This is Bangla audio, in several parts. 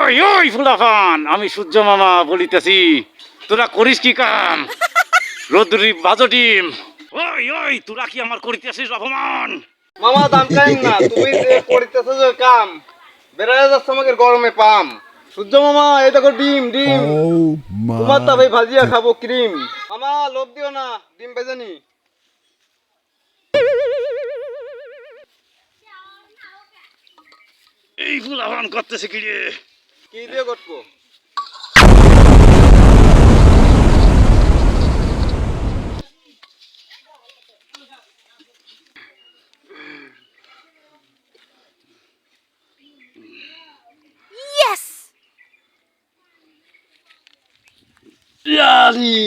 ওই ওই ফুলাফান, আমি সূর্য মামা বলিতেছি, তোরা করিস কি কাম? রোদ্রি বাজো ডিম। ওই ওই, তোরা কি আমার করিতেছিস অপমান? মামা দাম খাইন না, তুমি যে করিতেছো যে কাম বেড়ায় যাচ্ছে আমাকে গরমে পাম। সূর্য মামা এই দেখো ডিম ডিম, তোমার তা ভাই ভাজিয়া খাবো ক্রিম। মামা লোভ দিও না, ডিম ভেজানি। এই ফুলাফান করতেছে কি রে? কি দিয়ে করবো? Yes! ইয়ালি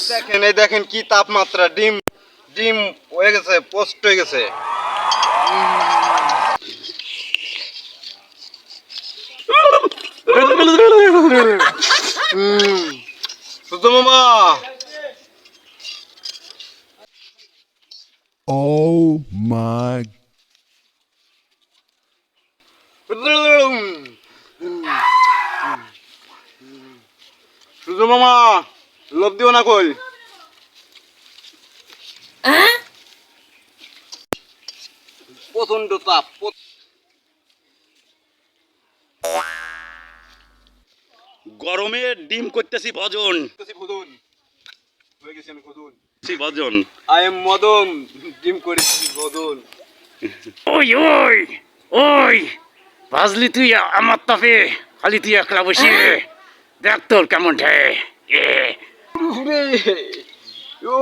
দেখেন, এই দেখেন কি তাপমাত্রা, ডিম ডিম হয়ে গেছে, পোস্ট হয়ে গেছে। সূর্য মামা Oh my সূর্য মামা লোভ দিও না কই। প্রচন্ড তাপ, গরমে ডিম করতেছি ভজন। ভোজন হয়ে গেছে, আমি ভোজন। ভজন। আই এম মদন, ডিম করেছি ভোজন। ওই ওই ওই, ভাজলি তুই আমার তাপে, খালি তুই একলা বসে দেখ তোর কেমন ঠে। ও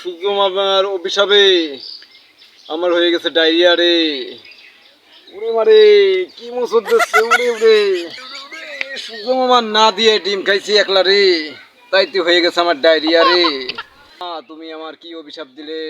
সূর্য মামার অভিশাপে আমার হয়ে গেছে ডায়রিয়া রে। উড়ে মারে কি মুসর দিচ্ছে, উড়ে উড়ে। সূর্য মামা না দিয়ে ডিম খাইছি একলা রে, তাই তো হয়ে গেছে আমার ডায়রিয়া রে। তুমি আমার কি অভিশাপ দিলে?